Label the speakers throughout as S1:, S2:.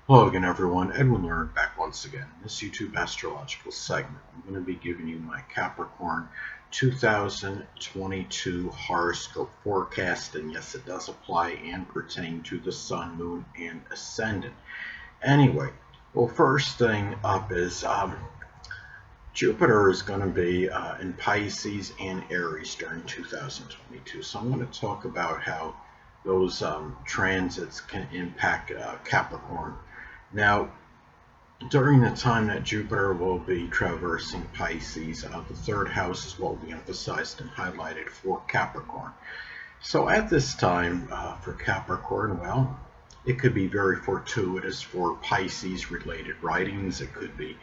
S1: Hello again everyone, Edwin Learnard back once again. In this YouTube astrological segment, I'm going to be giving you my Capricorn 2022 horoscope forecast, and yes, it does apply and pertain to the Sun, Moon, and Ascendant. Anyway, well, first thing up is Jupiter is going to be in Pisces and Aries during 2022, so I'm going to talk about how those transits can impact Capricorn. Now, during the time that Jupiter will be traversing Pisces, the third house is what will be emphasized and highlighted for Capricorn. So at this time for Capricorn, well, it could be very fortuitous for Pisces-related writings. It could be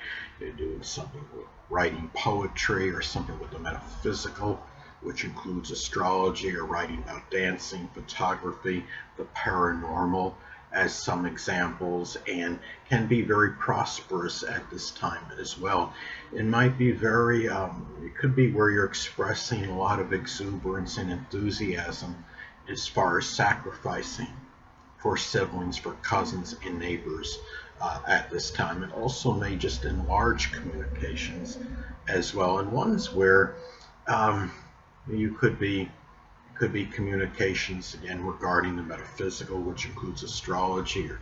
S1: doing something with writing poetry or something with the metaphysical, which includes astrology or writing about dancing, photography, the paranormal, as some examples, and can be very prosperous at this time as well. It might be very, it could be where you're expressing a lot of exuberance and enthusiasm as far as sacrificing for siblings, for cousins and neighbors at this time. It also may just enlarge communications as well, and ones where you could be communications again regarding the metaphysical, which includes astrology or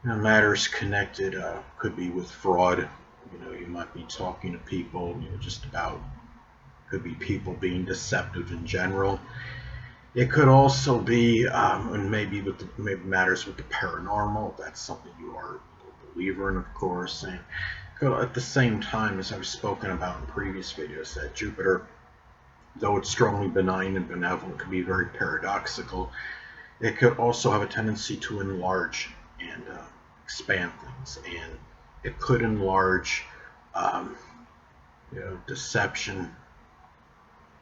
S1: matters connected. Could be with fraud. You might be talking to people. Just about could be people being deceptive in general. It could also be, and maybe maybe matters with the paranormal. That's something you are a believer in, of course. And at the same time, as I've spoken about in previous videos, that Jupiter, though it's strongly benign and benevolent, can be very paradoxical. It could also have a tendency to enlarge and expand things, and it could enlarge deception,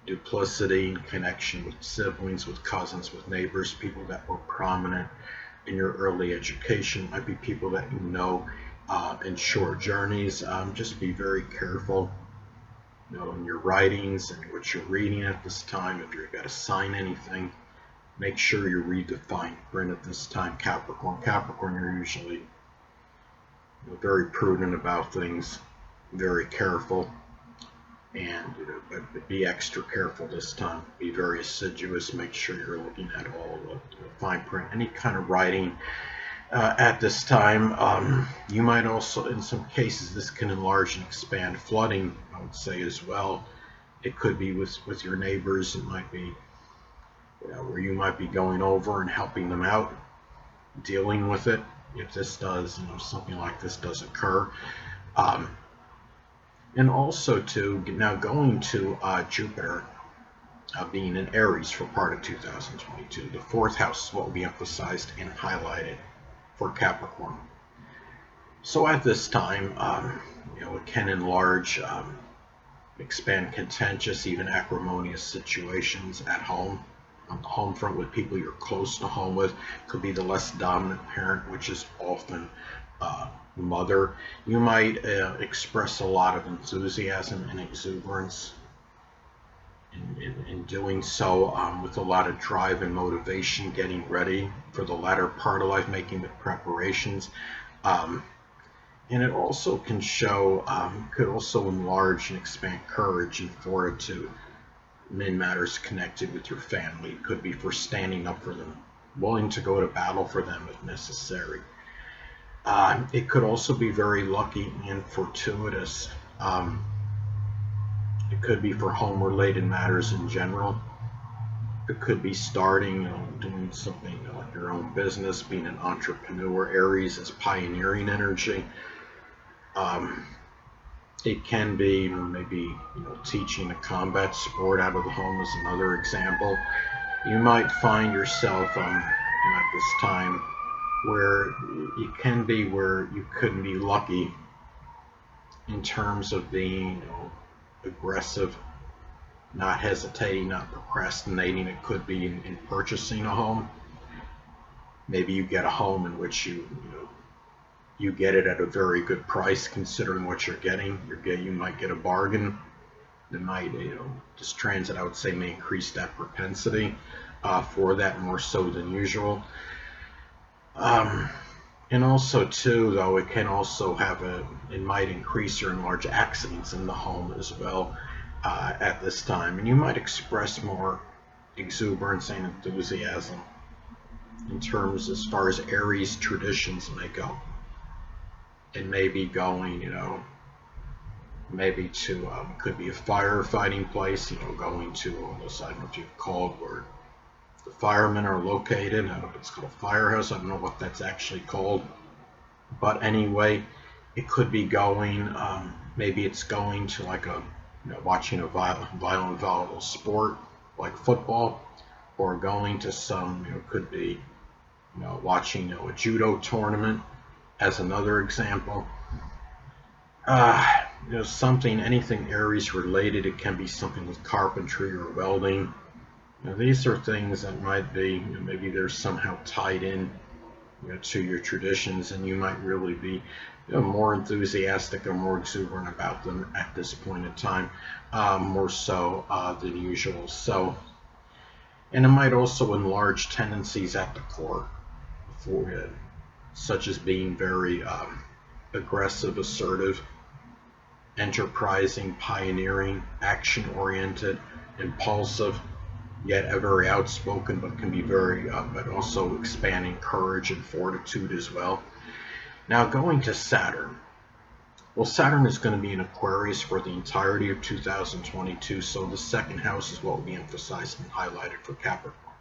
S1: duplicity, connection with siblings, with cousins, with neighbors, people that were prominent in your early education. It might be people that you know in short journeys. Just be very careful in your writings and what you're reading at this time. If you've got to sign anything, make sure you read the fine print at this time. Capricorn, you're usually very prudent about things, very careful, and but be extra careful this time. Be very assiduous. Make sure you're looking at all the fine print. Any kind of writing at this time. You might also, in some cases, this can enlarge and expand flooding, I would say, as well. It could be with your neighbors. It might be where you might be going over and helping them out, dealing with it. If this does, something like this does occur. And also, now going to Jupiter being in Aries for part of 2022, the fourth house is what will be emphasized and highlighted for Capricorn. So at this time, it can enlarge, expand contentious, even acrimonious situations at home, on the home front with people you're close to home with. Could be the less dominant parent, which is often mother. You might express a lot of enthusiasm and exuberance in doing so, with a lot of drive and motivation, getting ready for the latter part of life, making the preparations. And it also can show, could also enlarge and expand courage and fortitude in matters connected with your family. It could be for standing up for them, willing to go to battle for them if necessary. It could also be very lucky and fortuitous. It could be for home-related matters in general. It could be starting, doing something like your own business, being an entrepreneur. Aries is pioneering energy. It can be maybe teaching a combat sport out of the home is another example. You might find yourself at this time where it can be where you couldn't be lucky in terms of being aggressive, not hesitating, not procrastinating. It could be in purchasing a home. Maybe you get a home in which you get it at a very good price considering what you're getting. You might get a bargain. That might, this transit, I would say, may increase that propensity for that more so than usual. And also too, though, it can also have it might increase or enlarge accidents in the home as well at this time. And you might express more exuberance and enthusiasm in terms as far as Aries traditions may go. And maybe going, maybe to, could be a firefighting place, going to almost, I don't know if you've called where the firemen are located. I don't know if it's called a firehouse. I don't know what that's actually called. But anyway, it could be going, maybe it's going to like watching a violent, volatile sport like football, or going to some, could be, watching a judo tournament as another example. Something, anything Aries related. It can be something with carpentry or welding. These are things that might be, maybe they're somehow tied in, to your traditions, and you might really be, more enthusiastic or more exuberant about them at this point in time, more so than usual. So, and it might also enlarge tendencies at the core for it, such as being very aggressive, assertive, enterprising, pioneering, action-oriented, impulsive, yet very outspoken, but can be very, but also expanding courage and fortitude as well. Now going to Saturn. Well, Saturn is going to be in Aquarius for the entirety of 2022, so the second house is what will be emphasized and highlighted for Capricorn.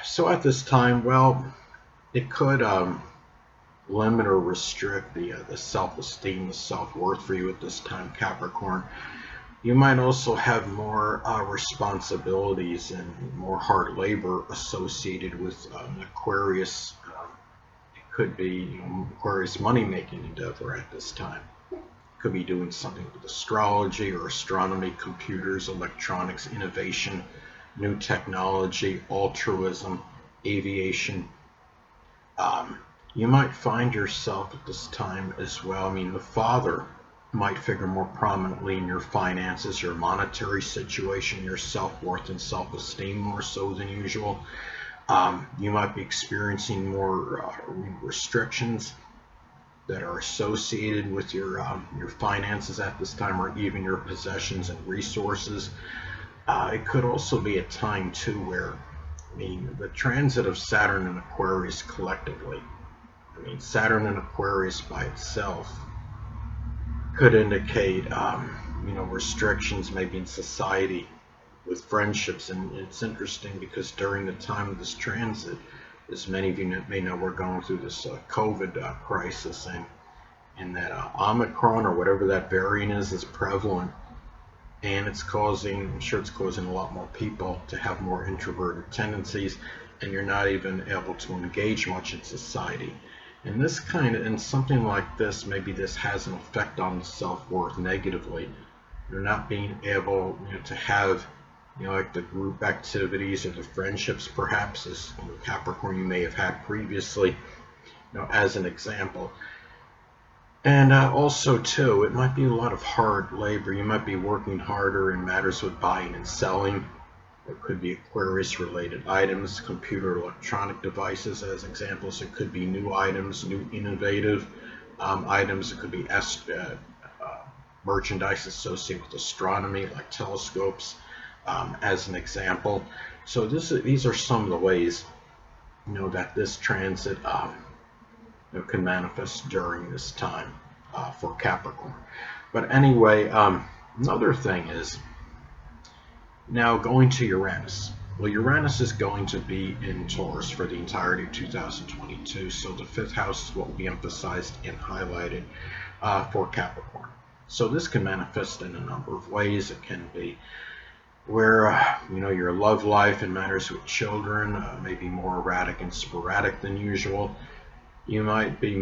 S1: So at this time, well, it could limit or restrict the self-esteem, the self-worth for you at this time, Capricorn. You might also have more responsibilities and more hard labor associated with Aquarius. It could be, Aquarius money-making endeavor at this time. Could be doing something with astrology or astronomy, computers, electronics, innovation, new technology, altruism, aviation. You might find yourself at this time as well. The father might figure more prominently in your finances, your monetary situation, your self-worth and self-esteem more so than usual. You might be experiencing more restrictions that are associated with your finances at this time, or even your possessions and resources. It could also be a time too where, the transit of Saturn and Aquarius collectively, Saturn and Aquarius by itself could indicate, restrictions maybe in society with friendships. And it's interesting because during the time of this transit, as many of you may know, we're going through this COVID crisis, and that Omicron or whatever that variant is prevalent, and it's causing, I'm sure it's causing a lot more people to have more introverted tendencies, and you're not even able to engage much in society. And this and something like this, maybe this has an effect on the self-worth negatively. You're not being able, to have, like the group activities or the friendships, perhaps, as Capricorn you may have had previously, as an example. And also, too, it might be a lot of hard labor. You might be working harder in matters with buying and selling. It could be Aquarius-related items, computer, electronic devices as examples. It could be new items, new innovative items. It could be merchandise associated with astronomy, like telescopes, as an example. So these are some of the ways, that this transit can manifest during this time for Capricorn. But anyway, another thing is, now going to Uranus. Well, Uranus is going to be in Taurus for the entirety of 2022, so the fifth house is what will be emphasized and highlighted for Capricorn. So this can manifest in a number of ways. It can be where, your love life and matters with children may be more erratic and sporadic than usual. You might be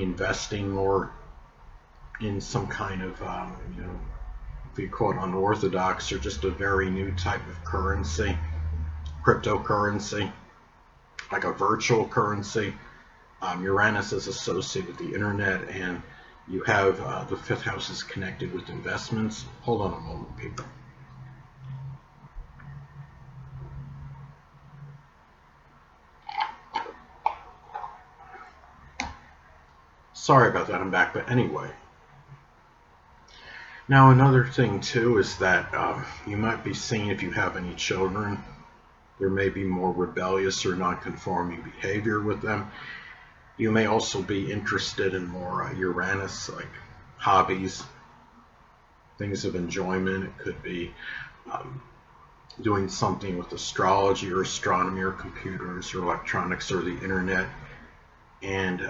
S1: investing more in some kind of, if you call it unorthodox or just a very new type of currency, cryptocurrency, like a virtual currency. Uranus is associated with the internet, and you have the fifth house is connected with investments. Hold on a moment, people. Sorry about that, I'm back. But anyway, now another thing too is that you might be seeing, if you have any children, there may be more rebellious or non-conforming behavior with them. You may also be interested in more Uranus, like hobbies, things of enjoyment. It could be doing something with astrology or astronomy or computers or electronics or the internet. And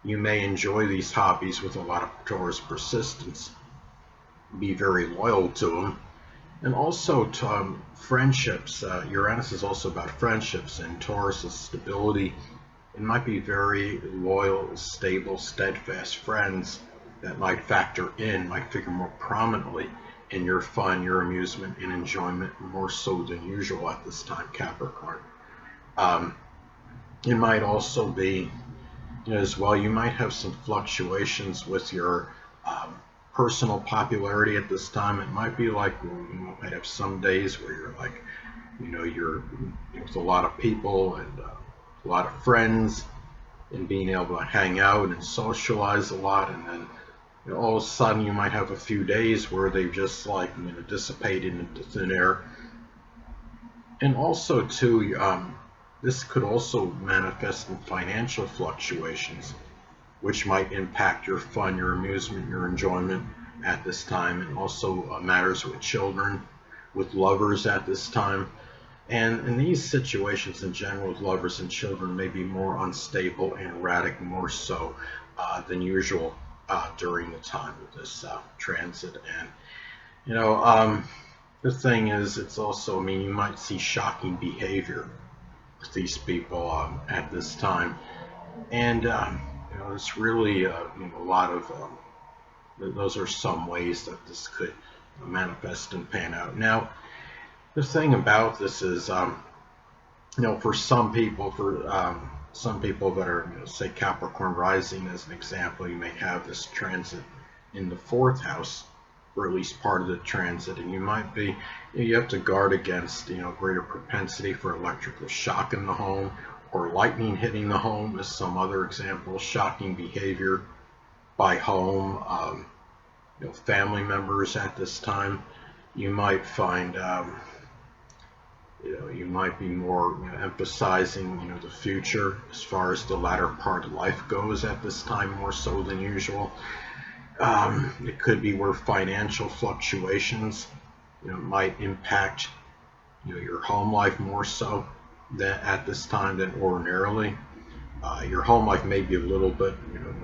S1: you may enjoy these hobbies with a lot of Taurus persistence, be very loyal to them. And also to friendships. Uranus is also about friendships, and Taurus is stability. It might be very loyal, stable, steadfast friends that might figure more prominently in your fun, your amusement, and enjoyment, more so than usual at this time, Capricorn. It might also be, as well, you might have some fluctuations with your personal popularity at this time. It might be like, you might have some days where you're like, you're with a lot of people and a lot of friends and being able to hang out and socialize a lot, and then all of a sudden you might have a few days where they've just like dissipated into thin air. And also too, this could also manifest in financial fluctuations, which might impact your fun, your amusement, your enjoyment at this time, and also matters with children, with lovers at this time. And in these situations in general, with lovers and children, may be more unstable and erratic, more so than usual during the time of this transit. And the thing is, it's also, you might see shocking behavior with these people at this time. And it's really a lot of those are some ways that this could manifest and pan out. Now, the thing about this is, for some people, that are, say Capricorn rising as an example, you may have this transit in the 4th house, or at least part of the transit, and you have to guard against, greater propensity for electrical shock in the home, or lightning hitting the home is some other example. Shocking behavior by home, family members at this time. You might find, you might be more emphasizing, the future as far as the latter part of life goes at this time, more so than usual. It could be where financial fluctuations, might impact, your home life more so than at this time than ordinarily. Your home life may be a little bit,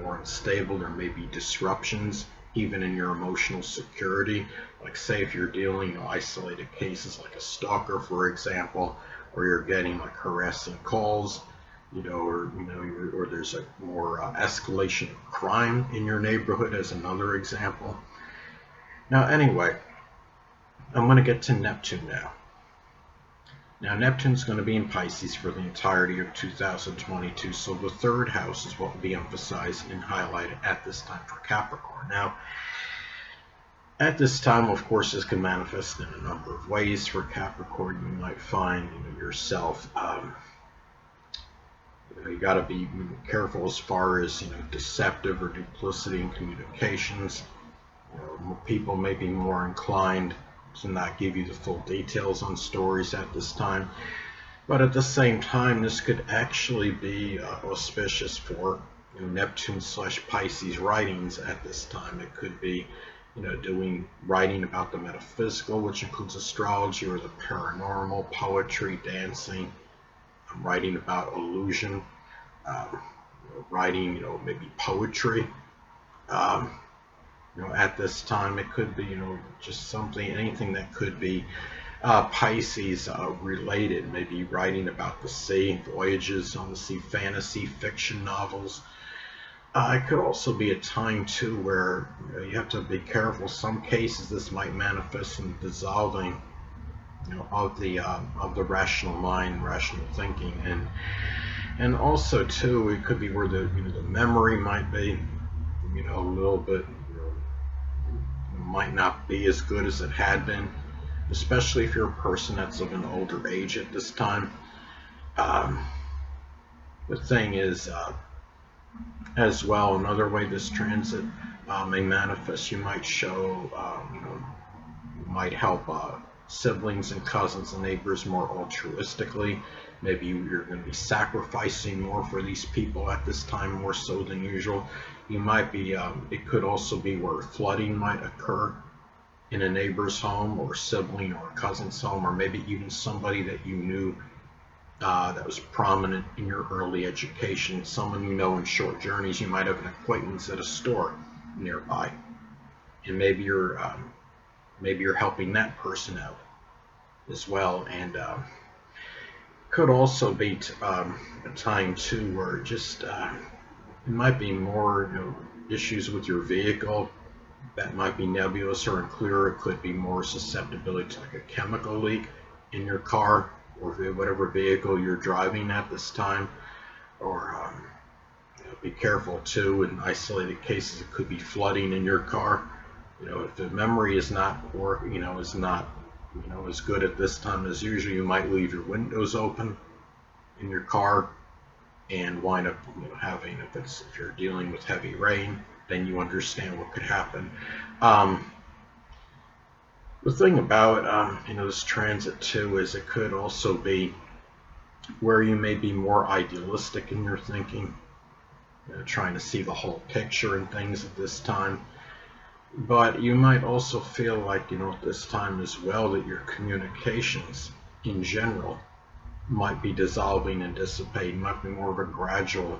S1: more unstable. There may be disruptions even in your emotional security. Like, say if you're dealing isolated cases like a stalker, for example, or you're getting like harassing calls, or there's a more escalation of crime in your neighborhood as another example. Now, anyway, I'm going to get to Neptune now. Now, Neptune's going to be in Pisces for the entirety of 2022, so the 3rd house is what will be emphasized and highlighted at this time for Capricorn. Now, at this time, of course, this can manifest in a number of ways for Capricorn. You might find, yourself, you got to be careful as far as, deceptive or duplicity in communications. People may be more inclined to not give you the full details on stories at this time, but at the same time, this could actually be auspicious for Neptune/Pisces writings at this time. It could be writing about the metaphysical, which includes astrology or the paranormal, poetry, dancing, writing about illusion, writing maybe poetry. At this time, it could be just anything that could be Pisces related, maybe writing about the sea, voyages on the sea, fantasy fiction novels. It could also be a time too where you have to be careful. Some cases this might manifest in dissolving of the rational mind, rational thinking, and also too it could be where the memory might be a little bit might not be as good as it had been, especially if you're a person that's of an older age at this time. The thing is, As well, another way this transit may manifest, you might show, you might help siblings and cousins and neighbors more altruistically. Maybe you're going to be sacrificing more for these people at this time, more so than usual. You might be, it could also be where flooding might occur in a neighbor's home or a sibling or a cousin's home, or maybe even somebody that you knew that was prominent in your early education, someone you know in short journeys. You might have an acquaintance at a store nearby, and maybe you're helping that person out as well. And could also be a time too where just it might be more, issues with your vehicle that might be nebulous or unclear. It could be more susceptibility to like a chemical leak in your car or whatever vehicle you're driving at this time. Or be careful too, in isolated cases it could be flooding in your car. If the memory is not as good at this time as usual, you might leave your windows open in your car and wind up having, if you're dealing with heavy rain, then you understand what could happen. The thing about this transit too is it could also be where you may be more idealistic in your thinking, trying to see the whole picture and things at this time. But you might also feel like, at this time as well, that your communications in general might be dissolving and dissipating, might be more of a gradual,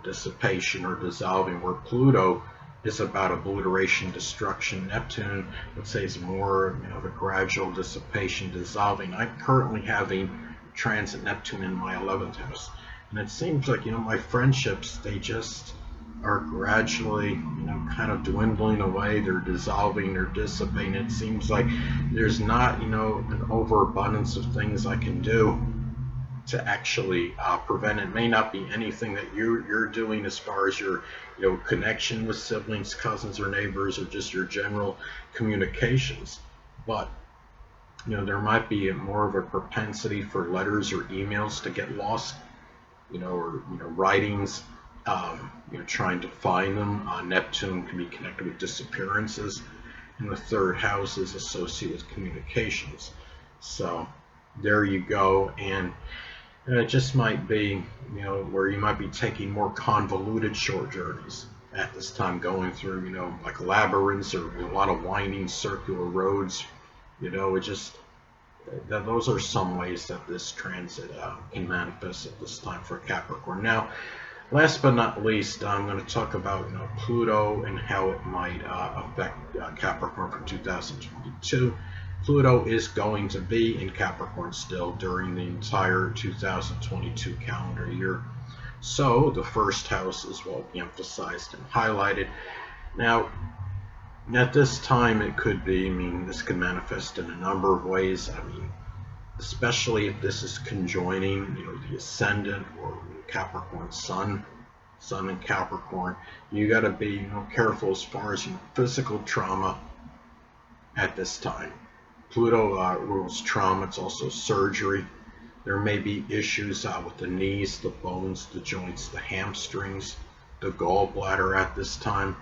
S1: dissipation or dissolving, where Pluto is about obliteration, destruction. Neptune, let's say, is more, of a gradual dissipation, dissolving. I'm currently having transit Neptune in my 11th house, and it seems like, my friendships, they just are gradually, kind of dwindling away. They're dissolving, they're dissipating. It seems like there's not, an overabundance of things I can do to actually prevent it. It may not be anything that you're doing as far as your, connection with siblings, cousins, or neighbors, or just your general communications, but there might be more of a propensity for letters or emails to get lost, or writings, trying to find them. Neptune can be connected with disappearances, and the third house is associated with communications. So there you go. And it just might be, where you might be taking more convoluted short journeys at this time, going through, like labyrinths or a lot of winding circular roads. It just, those are some ways that this transit can manifest at this time for Capricorn. Now, last but not least, I'm going to talk about, Pluto and how it might affect Capricorn for 2022. Pluto is going to be in Capricorn still during the entire 2022 calendar year. So the first house is what we emphasized and highlighted. Now, at this time, it could be, this could manifest in a number of ways. Especially if this is conjoining, the Ascendant or Capricorn Sun and Capricorn. You got to be, careful as far as physical trauma at this time. Pluto rules trauma. It's also surgery. There may be issues with the knees, the bones, the joints, the hamstrings, the gallbladder at this time.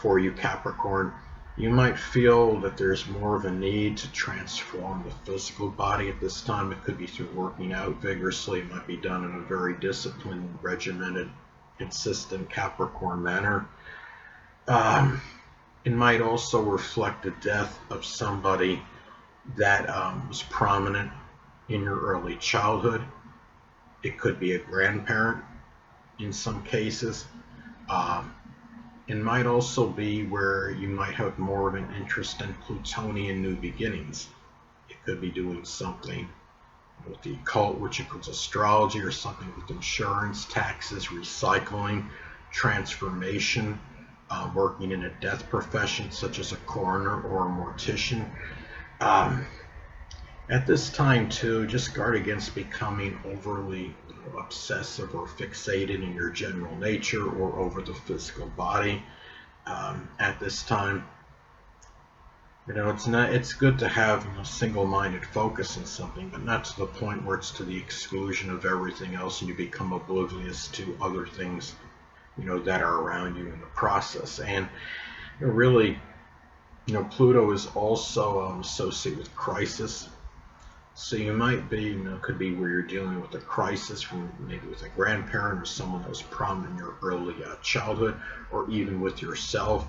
S1: For you Capricorn, you might feel that there's more of a need to transform the physical body at this time. It could be through working out vigorously. It might be done in a very disciplined, regimented, consistent Capricorn manner. It might also reflect the death of somebody that was prominent in your early childhood. It could be a grandparent in some cases. It might also be where you might have more of an interest in Plutonian new beginnings. It could be doing something with the occult, which includes astrology, or something with insurance, taxes, recycling, transformation, working in a death profession such as a coroner or a mortician. At this time too, just guard against becoming overly obsessive or fixated in your general nature or over the physical body at this time. it's good to have single-minded focus on something, but not to the point where it's to the exclusion of everything else and you become oblivious to other things that are around you in the process. And really, Pluto is also associated with crisis. So you might be, could be where you're dealing with a crisis from maybe with a grandparent or someone that was prominent in your early childhood, or even with yourself.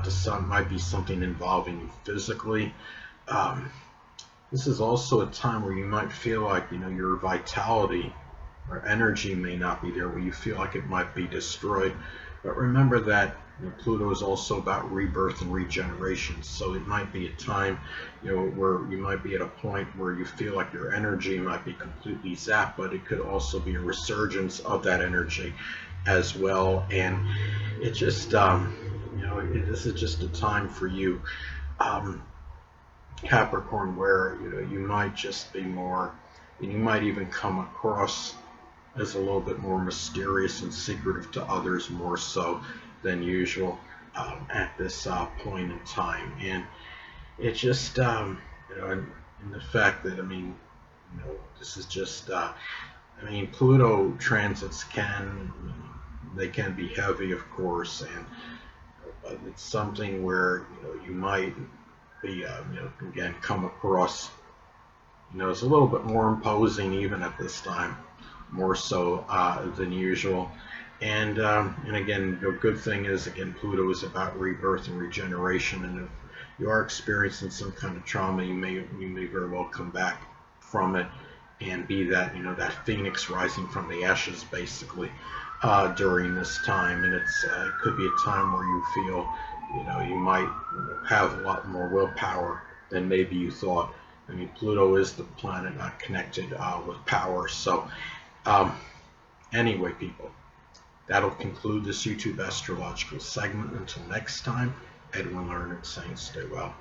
S1: To some, might be something involving you physically. Um, this is also a time where you might feel like your vitality or energy may not be there, where you feel like it might be destroyed. But remember that Pluto is also about rebirth and regeneration. So it might be a time, where you might be at a point where you feel like your energy might be completely zapped, but it could also be a resurgence of that energy as well. And it just, this is just a time for you, um, Capricorn, where you might just be more, and you might even come across as a little bit more mysterious and secretive to others, more so than usual at this point in time. And it just, and the fact that, this is just, Pluto transits they can be heavy, of course, and but it's something where you might be, again, come across, as a little bit more imposing even at this time, more so than usual. And again, the good thing is, again, Pluto is about rebirth and regeneration. And if you are experiencing some kind of trauma, you may very well come back from it and be that that phoenix rising from the ashes, basically, during this time. And it could be a time where you feel you might have a lot more willpower than maybe you thought. Pluto is the planet connected with power. So anyway, people, that'll conclude this YouTube astrological segment. Until next time, Edwin Learnard saying stay well.